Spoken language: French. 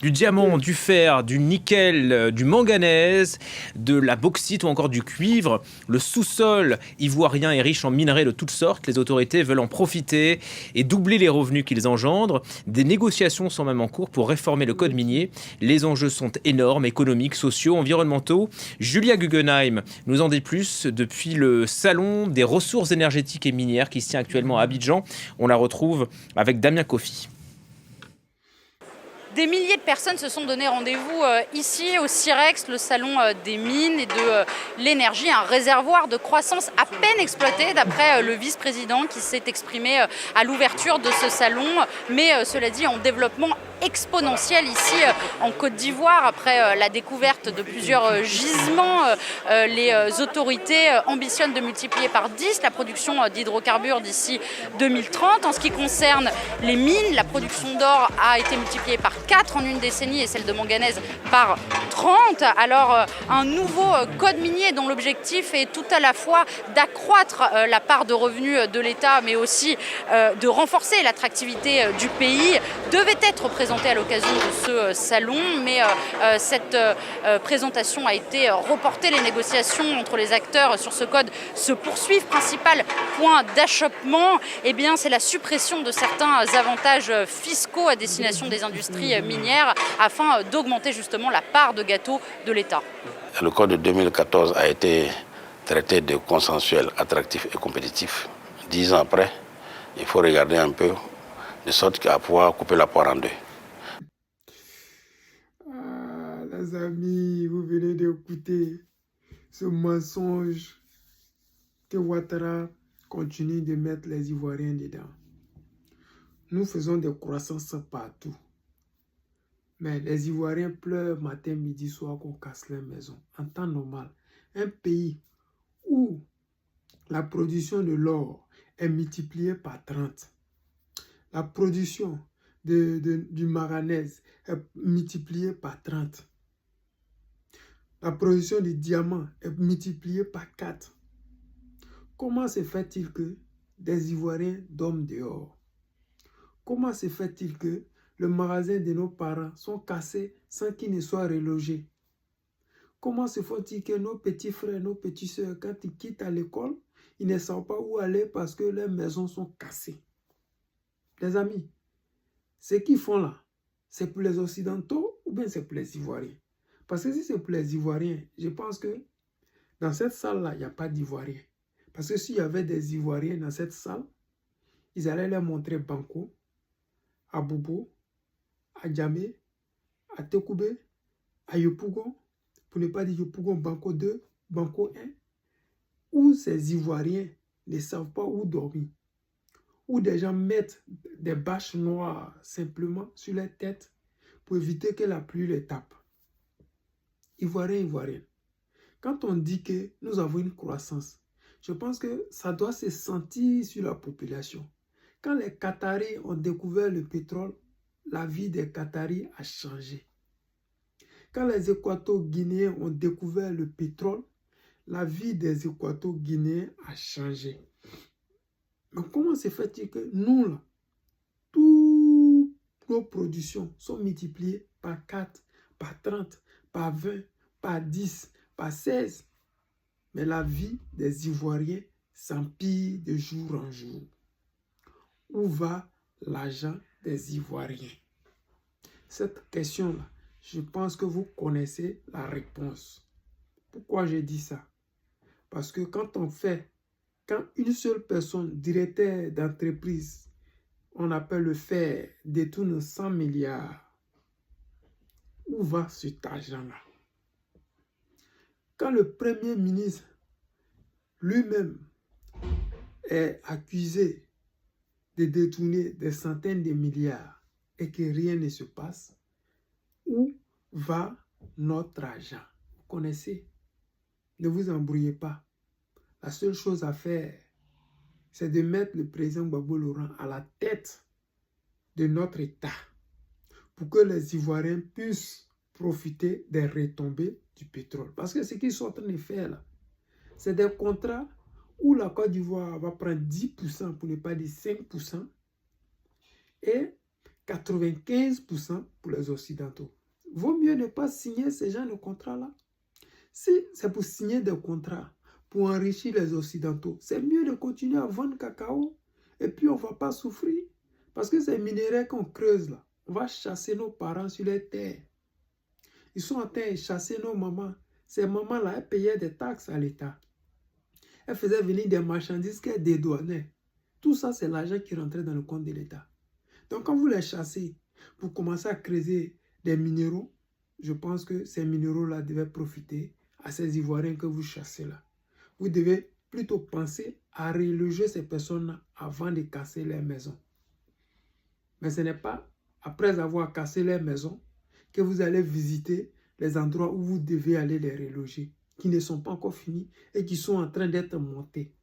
Du diamant, du fer, du nickel, du manganèse, de la bauxite ou encore du cuivre. Le sous-sol ivoirien est riche en minerais de toutes sortes. Les autorités veulent en profiter et doubler les revenus qu'ils engendrent. Des négociations sont même en cours pour réformer le code minier. Les enjeux sont énormes, économiques, sociaux, environnementaux. Julia Guggenheim nous en dit plus depuis le salon des ressources énergétiques et minières qui se tient actuellement à Abidjan. On la retrouve avec Damien Kofi. Des milliers de personnes se sont donné rendez-vous ici au CIREX, le salon des mines et de l'énergie, un réservoir de croissance à peine exploité d'après le vice-président qui s'est exprimé à l'ouverture de ce salon, mais cela dit en développement exponentiel ici en Côte d'Ivoire. Après la découverte de plusieurs gisements, les autorités ambitionnent de multiplier par 10 la production d'hydrocarbures d'ici 2030. En ce qui concerne les mines, la production d'or a été multipliée par 4 en une décennie et celle de manganèse par 30. Alors un nouveau code minier dont l'objectif est tout à la fois d'accroître la part de revenus de l'État mais aussi de renforcer l'attractivité du pays devait être présenté à l'occasion de ce salon, mais cette présentation a été reportée. Les négociations entre les acteurs sur ce code se poursuivent. Principal point d'achoppement, c'est la suppression de certains avantages fiscaux à destination des industries minières afin d'augmenter justement la part de gâteau de l'État. Le code de 2014 a été traité de consensuel, attractif et compétitif. 10 ans après, il faut regarder un peu de sorte à pouvoir couper la poire en deux. Les amis, vous venez d'écouter ce mensonge que Ouattara continue de mettre les Ivoiriens dedans. Nous faisons des croissances partout. Mais les Ivoiriens pleurent matin, midi, soir qu'on casse les maisons. En temps normal, un pays où la production de l'or est multipliée par 30, la production du manganèse est multipliée par 30, la production du diamant est multipliée par 4. Comment se fait-il que des Ivoiriens dorment dehors? Comment se fait-il que le magasin de nos parents sont cassés sans qu'ils ne soient relogés? Comment se fait-il que nos petits frères, nos petites soeurs, quand ils quittent à l'école, ils ne savent pas où aller parce que leurs maisons sont cassées? Les amis, ce qu'ils font là, c'est pour les Occidentaux ou bien c'est pour les Ivoiriens? Parce que si c'est pour les Ivoiriens, je pense que dans cette salle-là, il n'y a pas d'Ivoiriens. Parce que s'il y avait des Ivoiriens dans cette salle, ils allaient leur montrer Banco, à Bobo, à Djamé, à Tekoubé, à Yopougon, pour ne pas dire Yopougon, Banco 2, Banco 1, où ces Ivoiriens ne savent pas où dormir, où des gens mettent des bâches noires simplement sur leur tête pour éviter que la pluie les tape. Ivoiriens, Ivoiriens, quand on dit que nous avons une croissance, je pense que ça doit se sentir sur la population. Quand les Qataris ont découvert le pétrole, la vie des Qataris a changé. Quand les Équato-Guinéens ont découvert le pétrole, la vie des Équato-Guinéens a changé. Mais comment se fait-il que nous, là, toutes nos productions sont multipliées par 4, par 30, par 20, par 10, par 16, mais la vie des Ivoiriens s'empire de jour en jour? Où va l'argent des Ivoiriens? Cette question-là, je pense que vous connaissez la réponse. Pourquoi je dis ça? Parce que quand une seule personne, directeur d'entreprise, on appelle le fer, détourne 100 milliards, où va cet argent-là? Quand le Premier ministre lui-même est accusé de détourner des centaines de milliards et que rien ne se passe, où va notre argent? Vous connaissez? Ne vous embrouillez pas. La seule chose à faire, c'est de mettre le président Gbagbo Laurent à la tête de notre État pour que les Ivoiriens puissent profiter des retombées du pétrole. Parce que ce qu'ils sont en train de faire là, c'est des contrats où la Côte d'Ivoire va prendre 10%, pour ne pas dire 5%, et 95% pour les Occidentaux. Vaut mieux ne pas signer ces genres de contrats-là. Si c'est pour signer des contrats, pour enrichir les Occidentaux, c'est mieux de continuer à vendre cacao et puis on ne va pas souffrir. Parce que ces minéraux qu'on creuse là, on va chasser nos parents sur les terres. Ils sont en train de chasser nos mamans. Ces mamans-là, elles payaient des taxes à l'État. Elles faisaient venir des marchandises qu'elles dédouanaient. Tout ça, c'est l'argent qui rentrait dans le compte de l'État. Donc, quand vous les chassez, vous commencez à creuser des minéraux, je pense que ces minéraux-là devaient profiter à ces Ivoiriens que vous chassez là. Vous devez plutôt penser à reloger ces personnes-là avant de casser leurs maisons. Mais ce n'est pas après avoir cassé leurs maisons que vous allez visiter les endroits où vous devez aller les reloger, qui ne sont pas encore finis et qui sont en train d'être montés.